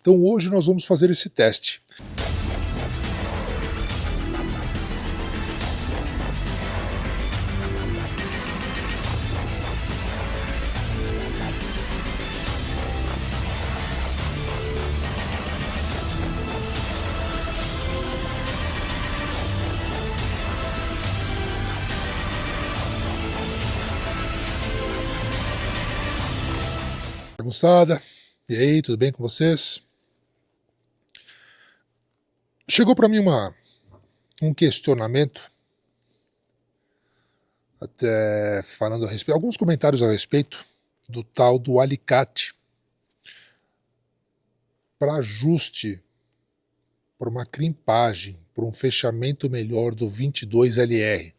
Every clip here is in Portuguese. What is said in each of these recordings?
Então hoje nós vamos fazer esse teste. Moçada, e aí, tudo bem com vocês? Chegou para mim um questionamento, até falando a respeito, alguns comentários a respeito do tal do alicate para ajuste, para uma crimpagem, para um fechamento melhor do 22LR.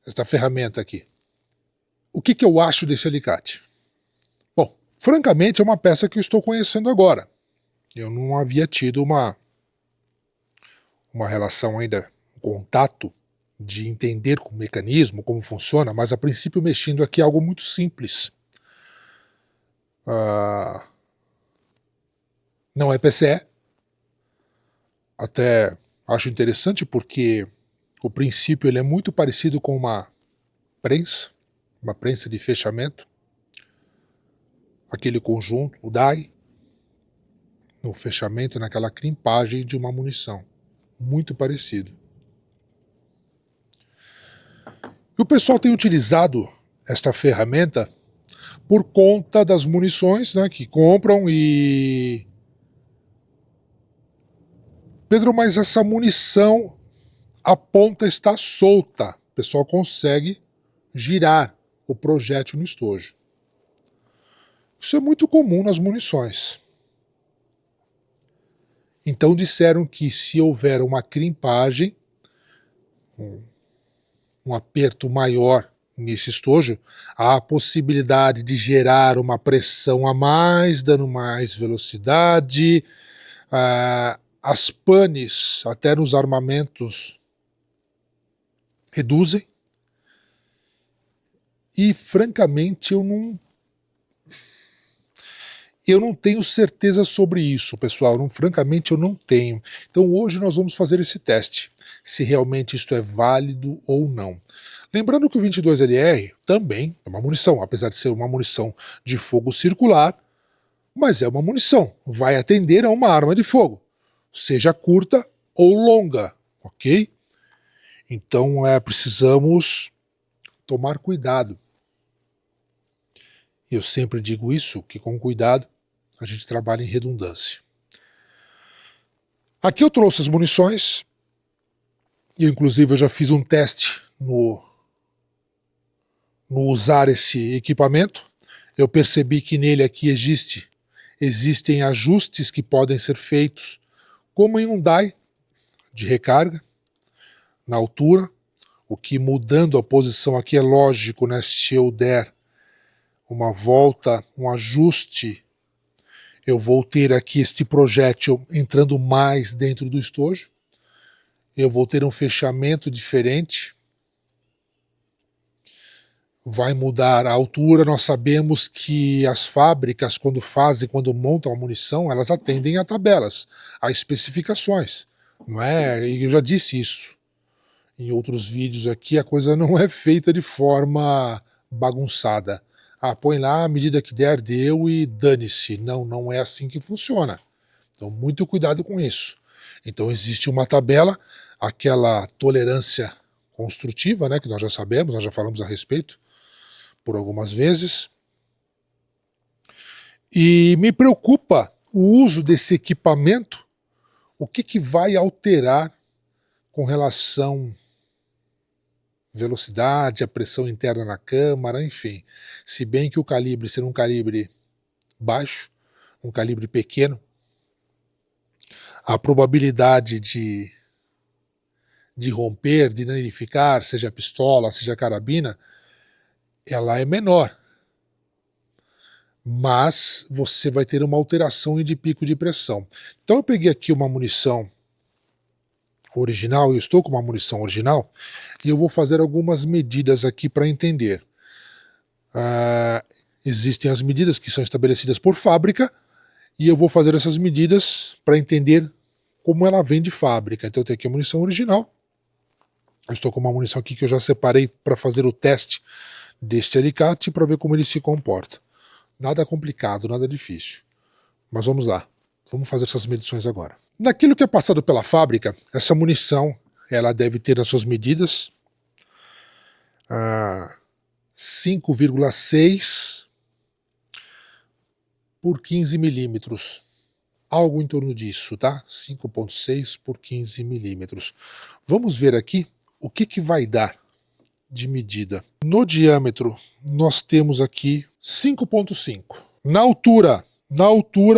Esta ferramenta aqui. O que eu acho desse alicate? Bom, francamente é uma peça que eu estou conhecendo agora. Eu não havia tido uma relação ainda, um contato de entender o mecanismo, como funciona, mas a princípio mexendo aqui é algo muito simples. Não é PCE, até acho interessante porque o princípio ele é muito parecido com uma prensa de fechamento, aquele conjunto, o die, no fechamento, naquela crimpagem de uma munição, muito parecido. E o pessoal tem utilizado esta ferramenta por conta das munições, né, que compram e... Pedro, mas essa munição, a ponta está solta. O pessoal consegue girar o projétil no estojo. Isso é muito comum nas munições. Então disseram que se houver uma crimpagem, um aperto maior nesse estojo, há a possibilidade de gerar uma pressão a mais, dando mais velocidade. As panes, até nos armamentos, reduzem. E francamente eu não tenho certeza sobre isso, pessoal. Francamente eu não tenho. Então hoje nós vamos fazer esse teste, se realmente isto é válido ou não. Lembrando que o 22LR também é uma munição, apesar de ser uma munição de fogo circular, mas é uma munição, vai atender a uma arma de fogo, seja curta ou longa, ok? Então precisamos tomar cuidado. Eu sempre digo isso, que com cuidado a gente trabalha em redundância. Aqui eu trouxe as munições, e inclusive eu já fiz um teste no usar esse equipamento. Eu percebi que nele aqui existem ajustes que podem ser feitos, como em um die de recarga, na altura, o que mudando a posição aqui é lógico, né? Se eu der uma volta, um ajuste, eu vou ter aqui este projétil entrando mais dentro do estojo, eu vou ter um fechamento diferente, vai mudar a altura. Nós sabemos que as fábricas, quando montam a munição, elas atendem a tabelas, a especificações, não é? E eu já disse isso em outros vídeos aqui, a coisa não é feita de forma bagunçada. Põe lá a medida que der, deu e dane-se. Não, não é assim que funciona. Então, muito cuidado com isso. Então, existe uma tabela, aquela tolerância construtiva, né, que nós já sabemos, nós já falamos a respeito por algumas vezes. E me preocupa o uso desse equipamento, o que vai alterar com relação velocidade, a pressão interna na câmara, enfim. Se bem que o calibre ser um calibre baixo, um calibre pequeno, a probabilidade de romper, de danificar, seja pistola, seja carabina, ela é menor. Mas você vai ter uma alteração de pico de pressão. Então eu peguei aqui uma munição original, eu estou com uma munição original, e eu vou fazer algumas medidas aqui para entender. Existem as medidas que são estabelecidas por fábrica, E eu vou fazer essas medidas para entender como ela vem de fábrica. Então eu tenho aqui a munição original. Eu estou com uma munição aqui que eu já separei para fazer o teste deste alicate para ver como ele se comporta. Nada complicado, nada difícil. Mas vamos lá. Vamos fazer essas medições agora. Naquilo que é passado pela fábrica, essa munição ela deve ter as suas medidas 5,6 por 15 milímetros. Algo em torno disso, tá? 5,6 por 15 milímetros. Vamos ver aqui o que vai dar de medida. No diâmetro, nós temos aqui 5,5. Na altura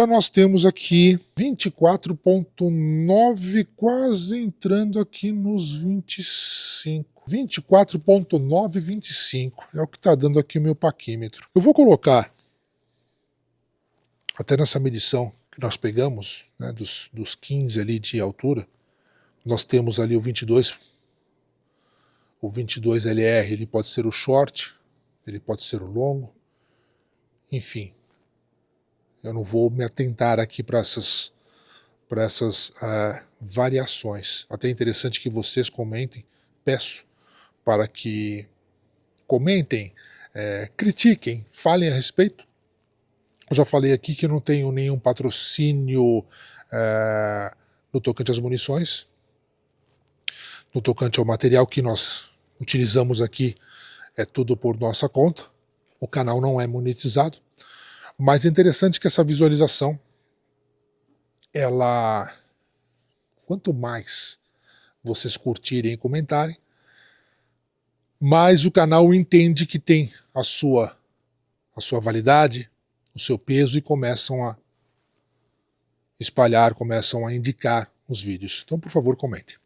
nós temos aqui 24,9, quase entrando aqui nos 25. 24,9, 25. É o que está dando aqui o meu paquímetro. Eu vou colocar, até nessa medição que nós pegamos, né, dos 15 ali de altura, nós temos ali o 22. O 22LR, ele pode ser o short, ele pode ser o longo, enfim. Eu não vou me atentar aqui para essas variações. Até interessante que vocês comentem, peço para que comentem, critiquem, falem a respeito. Eu já falei aqui que eu não tenho nenhum patrocínio no tocante às munições, no tocante ao material que nós utilizamos aqui, é tudo por nossa conta. O canal não é monetizado. Mas é interessante que essa visualização, ela, quanto mais vocês curtirem e comentarem, mais o canal entende que tem a sua validade, o seu peso, e começam a espalhar, começam a indicar os vídeos. Então, por favor, comentem.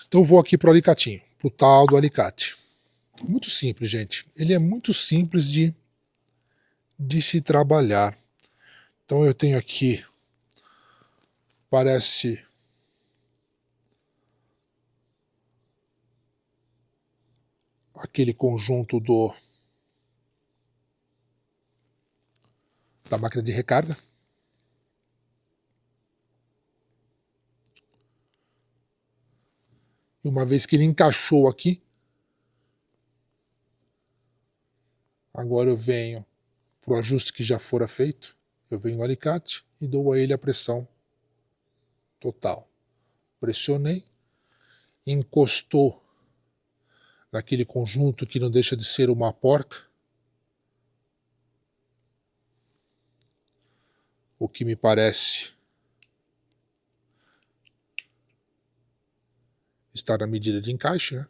Então, eu vou aqui para o alicatinho, para o tal do alicate. Muito simples, gente. Ele é muito simples de se trabalhar. Então eu tenho aqui, parece aquele conjunto da máquina de recarga. E uma vez que ele encaixou aqui, agora eu venho para o ajuste que já fora feito, eu venho no alicate e dou a ele a pressão total. Pressionei, encostou naquele conjunto que não deixa de ser uma porca, o que me parece estar na medida de encaixe, né?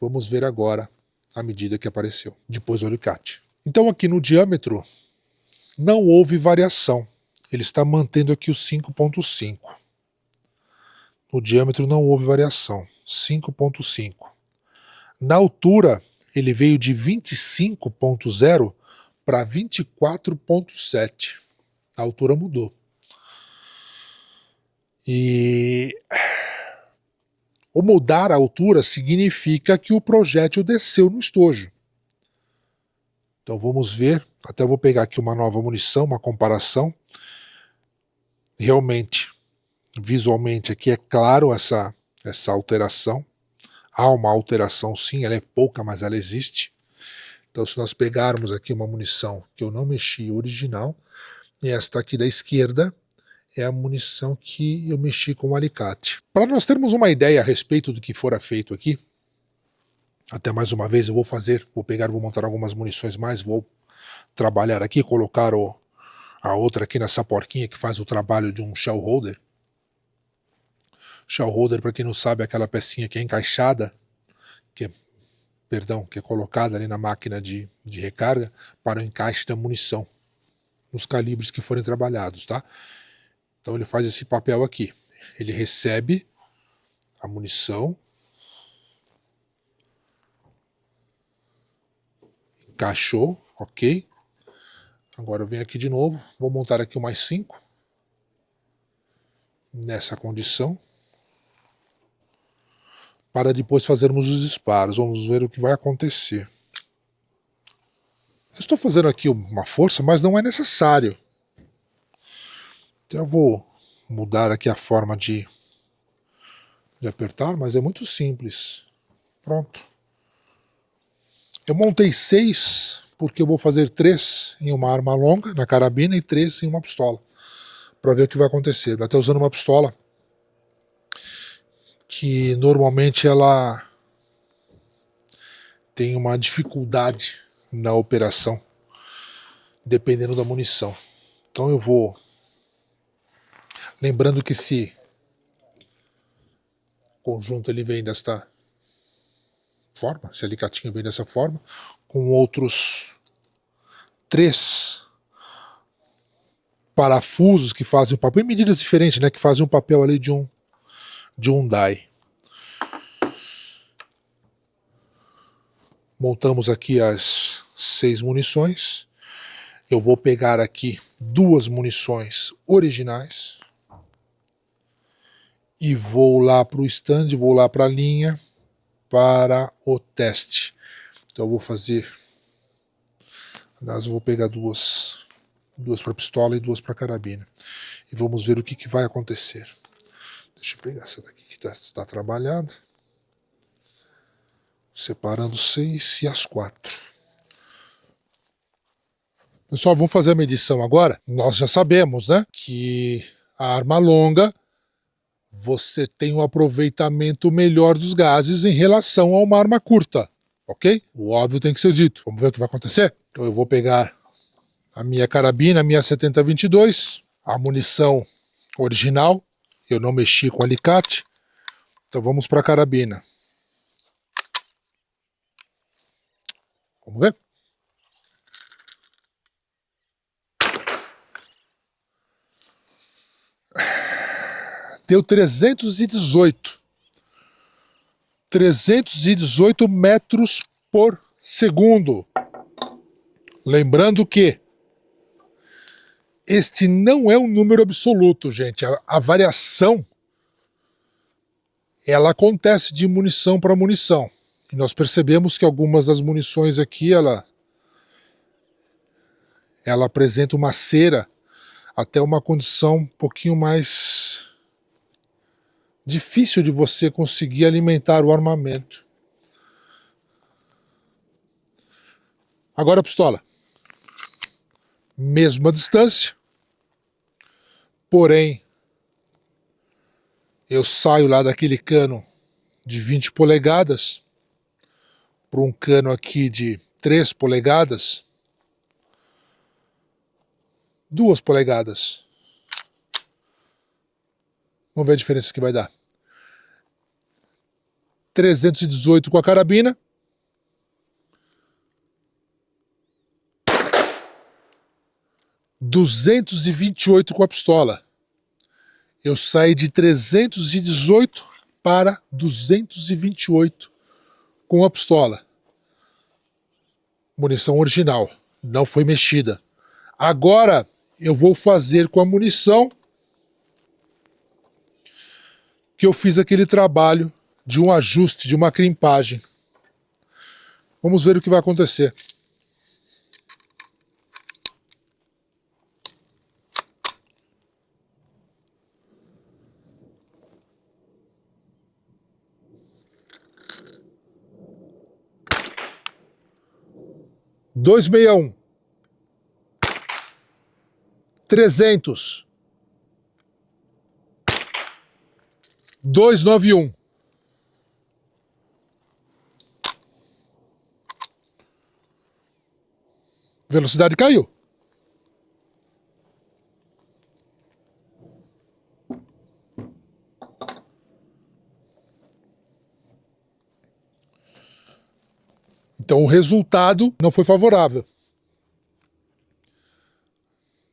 Vamos ver agora a medida que apareceu depois do alicate. Então aqui no diâmetro não houve variação. Ele está mantendo aqui o 5,5. No diâmetro não houve variação. 5,5. Na altura, ele veio de 25,0 para 24,7. A altura mudou. E o mudar a altura significa que o projétil desceu no estojo. Então vamos ver. Até vou pegar aqui uma nova munição, uma comparação. Realmente, visualmente aqui é claro essa alteração. Há uma alteração sim, ela é pouca, mas ela existe. Então se nós pegarmos aqui uma munição que eu não mexi original, e esta aqui da esquerda é a munição que eu mexi com o alicate. Para nós termos uma ideia a respeito do que fora feito aqui, até mais uma vez eu vou montar algumas munições mais, vou trabalhar aqui, colocar a outra aqui nessa porquinha que faz o trabalho de um shell holder. Shell holder, para quem não sabe, é aquela pecinha que é encaixada, que é colocada ali na máquina de recarga para o encaixe da munição nos calibres que forem trabalhados, tá? Então ele faz esse papel aqui. Ele recebe a munição, encaixou, ok. Agora eu venho aqui de novo, vou montar aqui o mais 5 nessa condição, para depois fazermos os disparos. Vamos ver o que vai acontecer. Eu estou fazendo aqui uma força, mas não é necessário. Então eu vou mudar aqui a forma de apertar, mas é muito simples. Pronto. Eu montei 6 porque eu vou fazer 3 em uma arma longa, na carabina, e 3 em uma pistola. Para ver o que vai acontecer. Eu estou usando uma pistola que normalmente ela tem uma dificuldade na operação, dependendo da munição. Então eu vou... Lembrando que esse conjunto ele vem desta forma, esse alicatinho vem dessa forma, com outros 3 parafusos que fazem o papel, em medidas diferentes, né, que fazem o papel ali de um die. Montamos aqui as 6 munições. Eu vou pegar aqui 2 munições originais e vou lá para o stand, vou lá para a linha para o teste. Então eu vou fazer, aliás, eu vou pegar duas para pistola e 2 para carabina. E vamos ver o que vai acontecer. Deixa eu pegar essa daqui que está trabalhada. Separando 6 e as 4. Pessoal, vamos fazer a medição agora. Nós já sabemos, né, que a arma longa você tem um aproveitamento melhor dos gases em relação a uma arma curta, ok? O óbvio tem que ser dito. Vamos ver o que vai acontecer? Então eu vou pegar a minha carabina, a minha 70-22, a munição original. Eu não mexi com alicate. Então vamos para a carabina. Vamos ver? Deu 318. 318 metros por segundo. Lembrando que este não é um número absoluto, gente. A variação ela acontece de munição para munição. E nós percebemos que algumas das munições aqui ela apresenta uma cera até uma condição um pouquinho mais difícil de você conseguir alimentar o armamento. Agora a pistola. Mesma distância, porém eu saio lá daquele cano de 20 polegadas para um cano aqui de 3 polegadas, 2 polegadas. Vamos ver a diferença que vai dar. 318 com a carabina. ,228 com a pistola. Eu saí de 318 para 228 com a pistola. Munição original, não foi mexida. Agora eu vou fazer com a munição que eu fiz aquele trabalho de um ajuste, de uma crimpagem. Vamos ver o que vai acontecer. .261, 300, 291. Velocidade caiu. Então o resultado não foi favorável.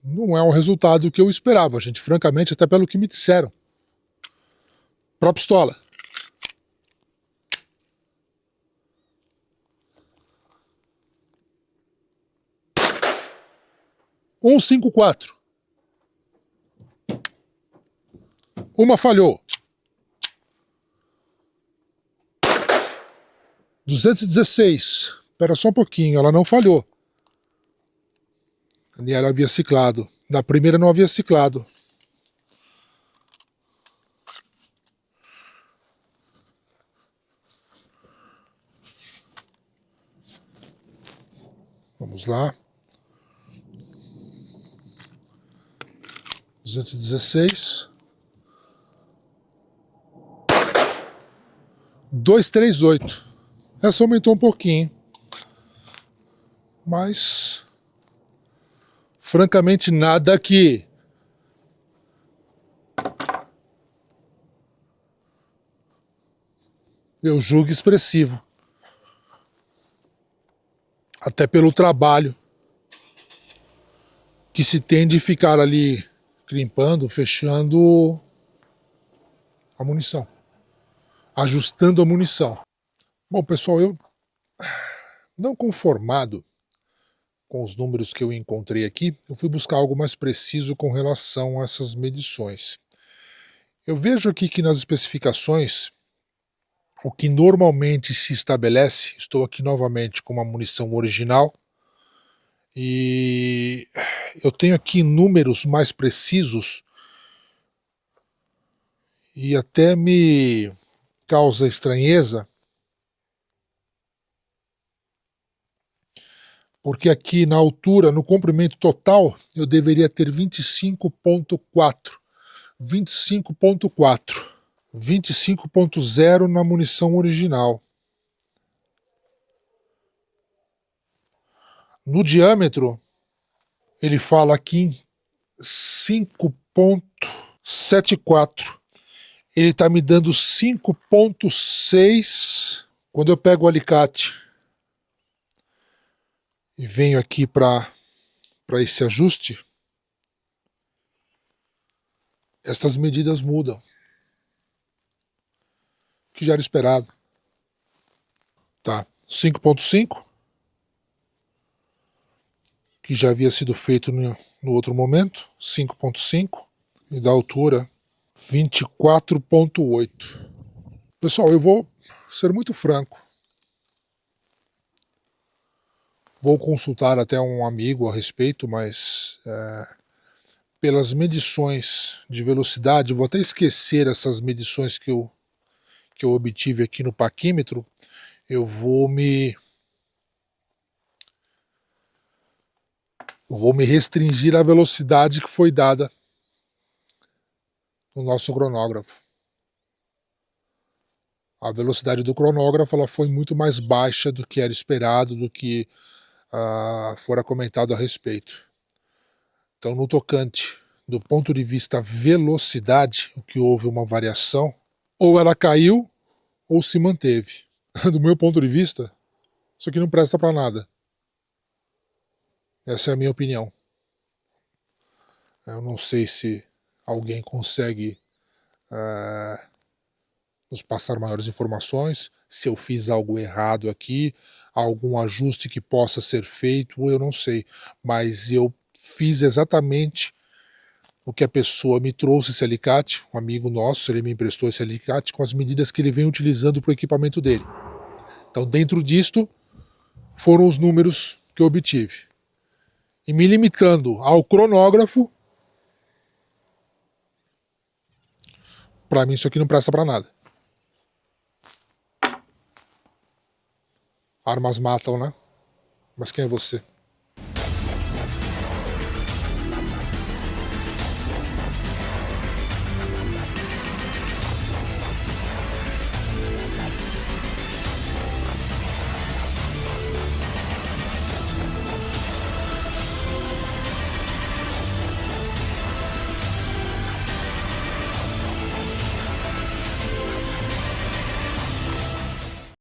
Não é um resultado que eu esperava, gente, francamente, até pelo que me disseram. Para a pistola. .154. Uma falhou. 216. Espera só um pouquinho, ela não falhou. Ali ela havia ciclado. Na primeira não havia ciclado. Vamos lá. 216. 238. Essa aumentou um pouquinho, hein? Mas francamente nada que eu julgue expressivo. Até pelo trabalho que se tem de ficar ali crimpando, fechando a munição, ajustando a munição. Bom, pessoal, eu não conformado com os números que eu encontrei aqui, eu fui buscar algo mais preciso com relação a essas medições. Eu vejo aqui que nas especificações, o que normalmente se estabelece, estou aqui novamente com uma munição original, e eu tenho aqui números mais precisos e até me causa estranheza, porque aqui na altura, no comprimento total, eu deveria ter 25.4. 25.4. 25.0 na munição original. No diâmetro, ele fala aqui em 5.74. Ele está me dando 5.6. Quando eu pego o alicate e venho aqui para esse ajuste, estas medidas mudam, que já era esperado. Tá, 5.5, que já havia sido feito no outro momento, 5.5, e da altura 24.8. Pessoal, eu vou ser muito franco. Vou consultar até um amigo a respeito, mas pelas medições de velocidade, vou até esquecer essas medições que eu obtive aqui no paquímetro, eu vou me restringir à velocidade que foi dada no nosso cronógrafo. A velocidade do cronógrafo ela foi muito mais baixa do que era esperado, do que fora comentado a respeito. Então, no tocante, do ponto de vista velocidade, o que houve uma variação, ou ela caiu ou se manteve. Do meu ponto de vista, isso aqui não presta para nada. Essa é a minha opinião. Eu não sei se alguém consegue nos passar maiores informações, se eu fiz algo errado aqui, algum ajuste que possa ser feito, eu não sei. Mas eu fiz exatamente o que a pessoa me trouxe, esse alicate, um amigo nosso, ele me emprestou esse alicate com as medidas que ele vem utilizando para o equipamento dele. Então, dentro disto, foram os números que eu obtive. E me limitando ao cronógrafo, para mim isso aqui não presta para nada. Armas matam, né? Mas quem é você?